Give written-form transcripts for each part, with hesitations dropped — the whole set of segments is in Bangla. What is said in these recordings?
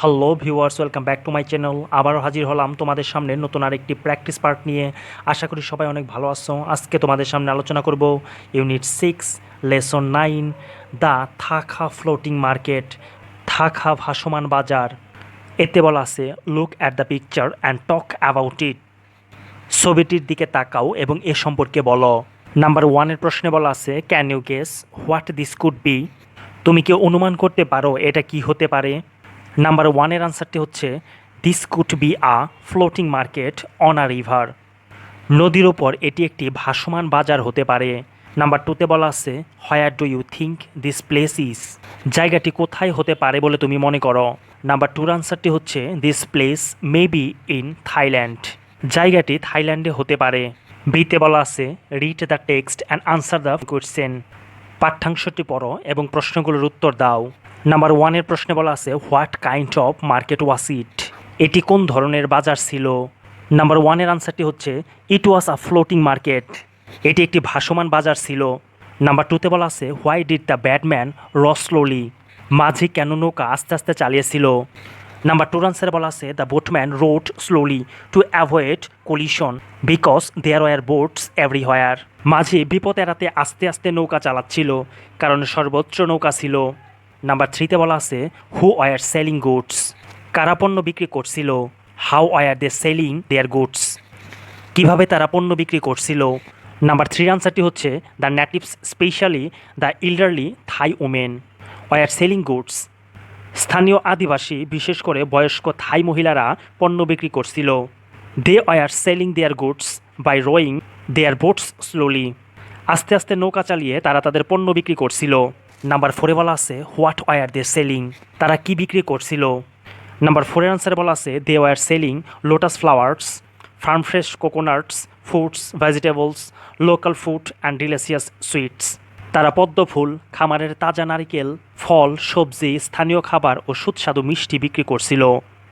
Hello viewers, welcome back to my channel. আবারও হাজির হলাম তোমাদের সামনে নতুন আরেকটি প্র্যাকটিস পার্ট নিয়ে। আশা করি সবাই অনেক ভালো আছো। আজকে তোমাদের সামনে আলোচনা করব ইউনিট 6 লেসন 9 দ্য থাকা ফ্লোটিং মার্কেট, থাকা ভাসমান বাজার। এতে বলা আছে look at the picture and talk about it. ছবিটির দিকে তাকাও এবং এ সম্পর্কে বলো। নাম্বার 1-এর প্রশ্নে বলা আছে can you guess what this could be. তুমি কি অনুমান করতে পারো এটা কি হতে পারে? নাম্বার 1-এর আনসারটি হচ্ছে this could be a floating market on a river. নদীর ওপর এটি একটি ভাসমান বাজার হতে পারে। নাম্বার 2-তে বলা আছে where do you think this place is. জায়গাটি কোথায় হতে পারে বলে তুমি মনে করো? নাম্বার 2-এর আনসারটি হচ্ছে this place may be in Thailand. জায়গাটি থাইল্যান্ডে হতে পারে। বিতে বলা আছে read the text and answer the question. পাঠ্যাংশটি পড়ো এবং প্রশ্নগুলোর উত্তর দাও। নাম্বার 1-এর প্রশ্নে বলা আছে হোয়াট কাইন্ড অফ মার্কেট ওয়াজ ইট। এটি কোন ধরনের বাজার ছিল? নাম্বার 1-এর আনসারটি হচ্ছে ইট ওয়াজ আ ফ্লোটিং মার্কেট। এটি একটি ভাসমান বাজার ছিল। নাম্বার 2-তে বলা আছে হোয়াই ডিড দ্য ব্যাডম্যান র স্লোলি। মাঝি কেন নৌকা আস্তে আস্তে চালিয়েছিল? নাম্বার 2-র আনসারে বলা আছে the boatman rowed slowly to avoid collision because there were boats everywhere. মাঝি বিপদ এড়াতে আস্তে আস্তে নৌকা চালাচ্ছিল কারণ সর্বোচ্চ নৌকা ছিল। নাম্বার 3-তে বলা আছে হু ওয়ার সেলিং গুডস। কারা পণ্য বিক্রি করছিল? How were they selling their goods. কিভাবে তারা পণ্য বিক্রি করছিল? নাম্বার 3-র আনসারটি হচ্ছে the natives specially the elderly Thai women were selling goods. স্থানীয় আদিবাসী বিশেষ করে বয়স্ক থাই মহিলারা পণ্য বিক্রি করছিল। They were selling their goods by rowing their boats slowly. আস্তে আস্তে নৌকা চালিয়ে তারা তাদের পণ্য বিক্রি করছিল। নাম্বার 4-এ বলা আছে হোয়াট ওয়ার দে সেলিং। তারা কি বিক্রি করছিল? নাম্বার 4-এর আনসারে বলা আছে they were selling lotus flowers, farm fresh coconuts, foods, vegetables, local food and delicious sweets. তারা পদ্ম ফুল, খামারের তাজা নারিকেল, ফল, সবজি, স্থানীয় খাবার ও সুস্বাদু মিষ্টি বিক্রি করছিল।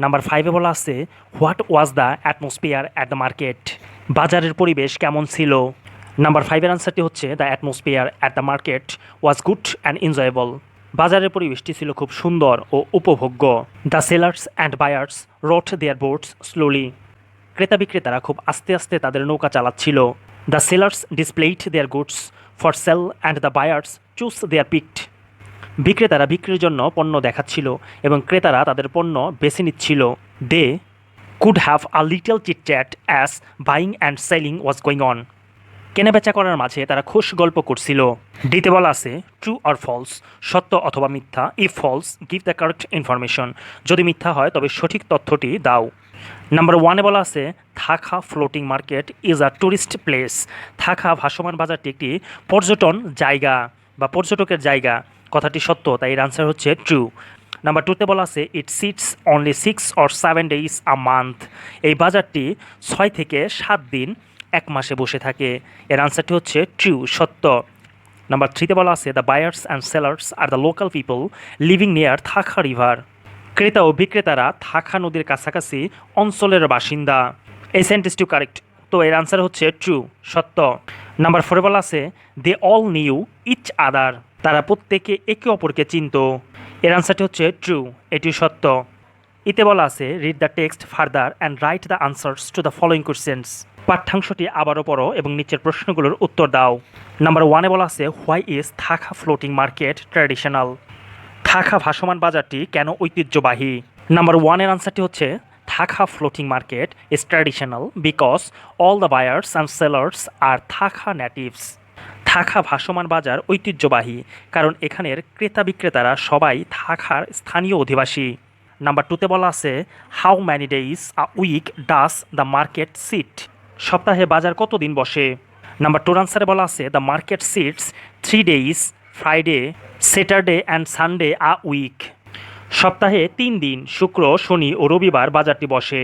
নাম্বার 5-এ বলা আছে what was the atmosphere at the market. বাজারের পরিবেশ কেমন ছিল? নাম্বার 5-এর আনসারটি হচ্ছে the atmosphere at the market was good and enjoyable. বাজারের পরিবেশটি ছিল খুব সুন্দর ও উপভোগ্য। The sellers and buyers rowed their boats slowly. ক্রেতা বিক্রেতারা খুব আস্তে আস্তে তাদের নৌকা চালাচ্ছিল। The sellers displayed their goods for sale and the buyers choose their picked. বিক্রেতারা বিক্রির জন্য পণ্য দেখাচ্ছিল এবং ক্রেতারা তাদের পণ্য বেছে নিচ্ছিল। They could have a little chit chat as buying and selling was going on. কেনাবেচা করার মাঝে তারা খুশ গল্প করছিল। ডিতে বলা আছে ট্রু অর ফলস, সত্য অথবা মিথ্যা। If false give the correct information. যদি মিথ্যা হয় তবে সঠিক তথ্যটি দাও। নাম্বার 1-এ বলা আছে থাকা floating market is a tourist place. থাকা ভাসমান বাজারটি একটি পর্যটন জায়গা বা পর্যটকের জায়গা। কথাটি সত্য, তাই এর আনসার হচ্ছে ট্রু। নাম্বার 2-তে বলা আছে it sits only 6 or 7 days a month. এই বাজারটি 6 থেকে 7 দিন এক মাসে বসে থাকে। এর আনসারটি হচ্ছে ট্রু, সত্য। নাম্বার 3-তে বলা আছে the buyers and sellers are the local people living near থাকা রিভার। ক্রেতা ও বিক্রেতারা থাকা নদীর কাছাকাছি অঞ্চলের বাসিন্দা। এই সেন্টেন্সটি কারেক্ট, তো এর আনসার হচ্ছে ট্রু, সত্য। নাম্বার 4-এ বলা আছে they all knew each other. তারা প্রত্যেকে একে অপরকে চিনত। এর আনসারটি হচ্ছে ট্রু, এটি সত্য। ইতে বলা আছে read the text further and write the answers to the following questions. পাঠ্যাংশটি আবারও পড়ো এবং নিচের প্রশ্নগুলোর উত্তর দাও। নাম্বার 1-এ বলা আছে হোয়াই ইজ থাকা ফ্লোটিং মার্কেট ট্র্যাডিশনাল। থাকা ভাসমান বাজারটি কেন ঐতিহ্যবাহী? নাম্বার 1-এর আনসারটি হচ্ছে থাকা floating market is traditional because all the buyers and sellers are থাকা নেটিভস। থাকা ভাসমান বাজার ঐতিহ্যবাহী কারণ এখানের ক্রেতা বিক্রেতারা সবাই থাকার স্থানীয় অধিবাসী। নাম্বার 2-তে বলা আছে how many days a week does the market sit. সপ্তাহে বাজার কতদিন বসে? নাম্বার 2-র আনসারে বলা আছে the market sits 3 days Friday, Saturday and Sunday a week. সপ্তাহে 3 দিন, শুক্র, শনি ও রবিবার বাজারটি বসে।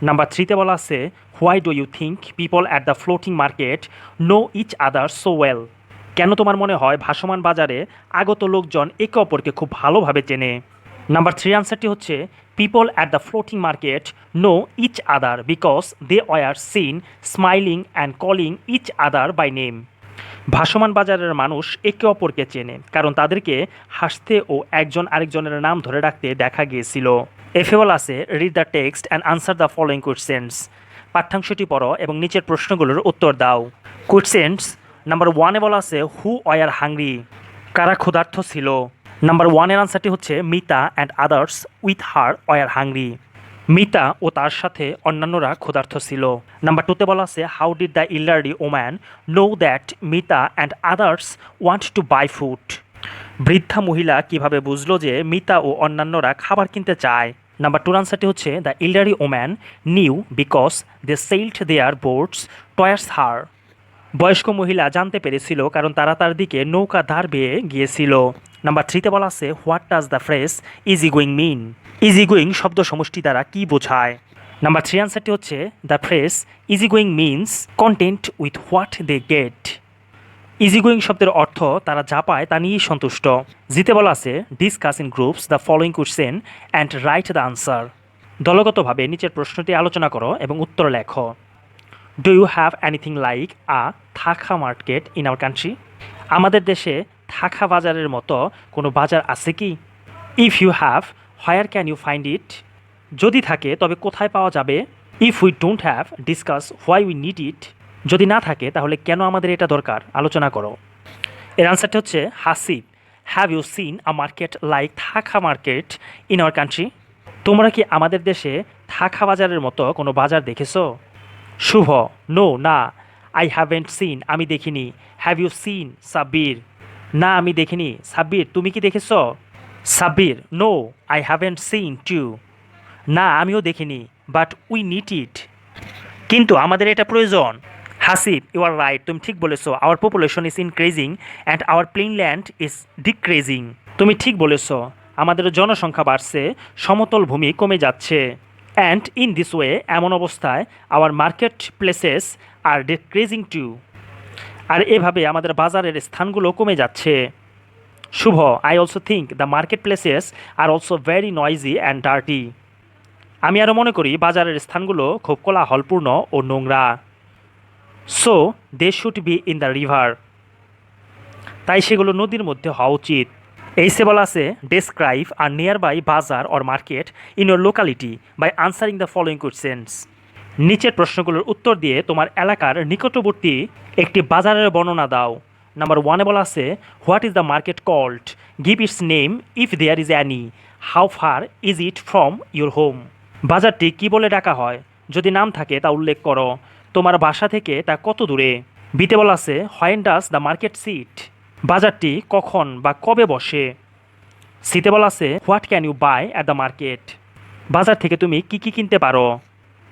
নাম্বার 3-তে বলা আছে why do you think people at the floating market know each other so well. কেন তোমার মনে হয় ভাসমান বাজারে আগত লোকজন একে অপরকে খুব ভালোভাবে চেনে? নাম্বার 3 আনসারটি হচ্ছে people at the floating market know each other because they were seen smiling and calling each other by name. ভাসমান বাজারের মানুষ একে অপরকে চেনে কারণ তাদেরকে হাসতে ও একজন আরেকজনের নাম ধরে রাখতে দেখা গিয়েছিল। এফে বলা আছে read the text and answer the following questions. পাঠ্যাংশটি পড়ো এবং নিচের প্রশ্নগুলোর উত্তর দাও। কোয়েশ্চেন্স নাম্বার 1-এ বলা আছে হু ওয়ার হাংরি, কারা ক্ষুধার্ত ছিল। নাম্বার 1-এর আনসারটি হচ্ছে Mita and others with her were hungry, Mita ও তার সাথে অন্যান্যরা ক্ষুধার্ত ছিল। নাম্বার 2-তে বলা আছে how did the elderly woman know that Mita and others want to buy food, বৃদ্ধা মহিলা কিভাবে বুঝলো যে মিতা ও অন্যান্যরা খাবার কিনতে চায়। নাম্বার 2-র আনসারটি হচ্ছে the elderly woman knew because they sailed their boats towards her, বয়স্ক মহিলা জানতে পেরেছিল কারণ তারা তার দিকে নৌকা ধার বেয়ে গিয়েছিল। নাম্বার 3-তে বলা আছে what does the phrase easy going mean, easy going শব্দ সমষ্টি দ্বারা কী বোঝায়। নাম্বার 3 আনসারটি হচ্ছে the phrase easy going means content with what they get, easy going শব্দের অর্থ তারা যা পায় তা নিয়েই সন্তুষ্ট। জিতে বলা আছে discuss in groups the following question and write the answer, দলগতভাবে নিচের প্রশ্নটি আলোচনা করো এবং উত্তর লেখো। Do you have anything like a থাকা মার্কেট ইন আওয়ার কান্ট্রি, আমাদের দেশে থাকা বাজারের মতো কোনো বাজার আছে কি। If you have where can you find it, যদি থাকে তবে কোথায় পাওয়া যাবে। If we don't have discuss why we need it, যদি না থাকে তাহলে কেন আমাদের এটা দরকার আলোচনা করো। এর আনসারটা হচ্ছে Hasib have you seen a market like থাকা মার্কেট ইন আওয়ার কান্ট্রি, তোমরা কি আমাদের দেশে থাকা বাজারের মতো কোনো বাজার দেখেছো। শুভ নো না, আই হ্যাভেন্ট সিন আমি দেখিনি। হ্যাভ ইউ সিন সাব্বির, না আমি দেখিনি। সাব্বির তুমি কি দেখেছ। Sabbir no I haven't seen too, না আমিও দেখিনি। বাট উই নিড ইট, কিন্তু আমাদের এটা প্রয়োজন। হাসিব ইউ আর রাইট, তুমি ঠিক বলেছো। Our population is increasing and our plain land is decreasing, তুমি ঠিক বলেছো, আমাদের জনসংখ্যা বাড়ছে, সমতল ভূমি কমে যাচ্ছে। অ্যান্ড ইন দিস ওয়ে, এমন অবস্থায় our market places are decreasing too, আর এভাবে আমাদের বাজারের স্থানগুলো কমে যাচ্ছে। শুভ I also think the market places are also very noisy and dirty, আমি আরও মনে করি বাজারের স্থানগুলো খুব কোলাহলপূর্ণ ও নোংরা। So they should be in the river, তাই সেগুলো নদীর মধ্যে হওয়া উচিত। এইসে বলা আছে describe a near by bazaar or market in your locality by answering the following questions, নিচের প্রশ্নগুলোর উত্তর দিয়ে তোমার এলাকার নিকটবর্তী একটি বাজারের বর্ণনা দাও। নাম্বার 1-এ বলা আছে what is the market called, give its name if there is any, how far is it from your home, বাজারটি কী বলে ডাকা হয়, যদি নাম থাকে তা উল্লেখ করো, তোমার বাসা থেকে তা কত দূরে। বিতে বলা আছে when does the market sit, বাজারটি কখন বা কবে বসে। সিতে বলা আছে what can you buy at the market, বাজার থেকে তুমি কি কি কিনতে পারো।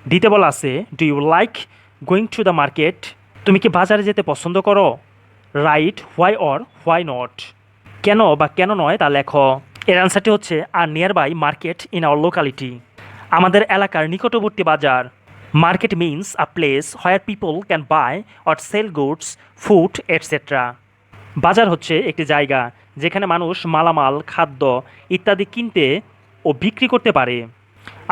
দিতে বলা আছে do you like going to the market, তুমি কি বাজারে যেতে পছন্দ করো। Write why or why not, কেন বা কেন নয় তা লেখো। এর আনসারটি হচ্ছে are near by market in our locality, আমাদের এলাকার নিকটবর্তী বাজার। Market means a place where people can buy or sell goods food etcetera, বাজার হচ্ছে একটি জায়গা যেখানে মানুষ মালামাল খাদ্য ইত্যাদি কিনতে ও বিক্রি করতে পারে।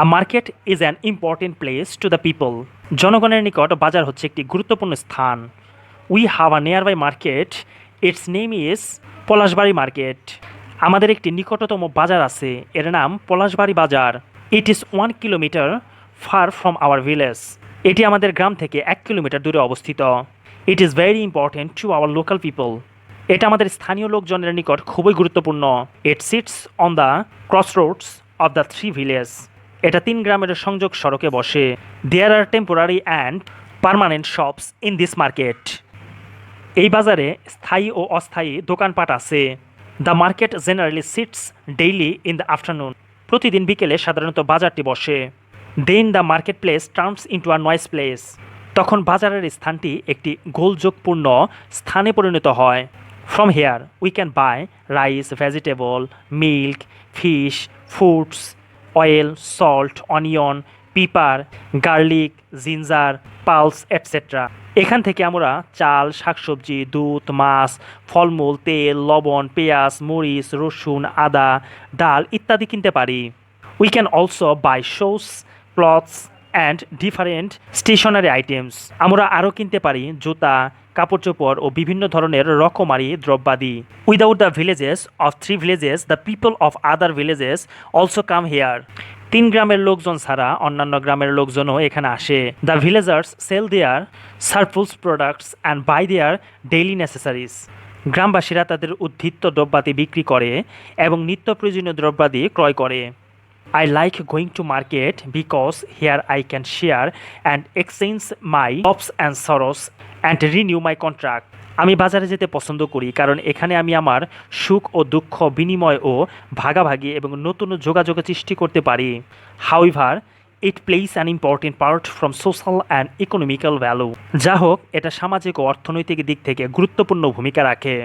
A market is an important place to the people, জনগণের নিকট বাজার হচ্ছে একটি গুরুত্বপূর্ণ স্থান। We have a nearby market, its name is Palashbari market, আমাদের একটি নিকটতম বাজার আছে, এর নাম পলাশবাড়ি বাজার। It is 1 kilometre far from our village, এটি আমাদের গ্রাম থেকে 1 কিলোমিটার দূরে অবস্থিত। It is very important to our local people, এটা আমাদের স্থানীয় লোকজনের নিকট খুবই গুরুত্বপূর্ণ। It sits on the crossroads of the 3 village, এটা 3 গ্রামের সংযোগ সড়কে বসে। There are temporary and permanent shops in this market, এই বাজারে স্থায়ী ও অস্থায়ী দোকানপাট আছে। The market generally sits daily in the afternoon, প্রতিদিন বিকেলে সাধারণত বাজারটি বসে। Then the market place turns into a noise place, তখন বাজারের স্থানটি একটি গোলযোগপূর্ণ স্থানে পরিণত হয়। From here we can buy rice vegetable milk fish foods oil salt onion pepper garlic ginger pulse etcetera, এখান থেকে আমরা চাল শাকসবজি দুধ মাছ ফলমূল তেল লবণ পেঁয়াজ মরিচ রসুন আদা ডাল ইত্যাদি কিনতে পারি। We can also buy shoes clothes and different stationery items, আমরা আরও কিনতে পারি জুতা কাপড় চোপড় ও বিভিন্ন ধরনের রকমারি দ্রব্যাদি। Without the villages of 3 villages the people of other villages also come here, তিন গ্রামের লোকজন ছাড়া অন্যান্য গ্রামের লোকজনও এখানে আসে। The villagers sell their surplus products and buy their daily necessaries. গ্রামবাসীরা তাদের উদ্বৃত্ত দ্রব্যাদি বিক্রি করে এবং নিত্য প্রয়োজনীয় দ্রব্যাদি ক্রয় করে। I like going to market because here I can share and exchange my hopes and sorrows and renew my contract. আমি বাজারে যেতে পছন্দ করি কারণ এখানে আমি আমার সুখ ও দুঃখ বিনিময় ও ভাগাভাগি এবং নতুন যোগাযোগ সৃষ্টি করতে পারি। However it place an important part from social and economical value. যা হোক, এটা সামাজিক ও অর্থনৈতিক দিক থেকে গুরুত্বপূর্ণ ভূমিকা রাখে।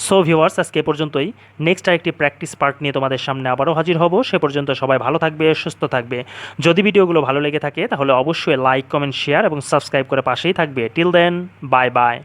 সো ভিউয়ার্স, আজকে এ পর্যন্তই। নেক্সট আরেকটি প্র্যাকটিস পার্ট নিয়ে তোমাদের সামনে আবারও হাজির হব। সে পর্যন্ত সবাই ভালো থাকবে, সুস্থ থাকবে। যদি ভিডিওগুলো ভালো লেগে থাকে তাহলে অবশ্যই লাইক, কমেন্ট, শেয়ার এবং সাবস্ক্রাইব করে পাশেই থাকবে। Till then, bye by.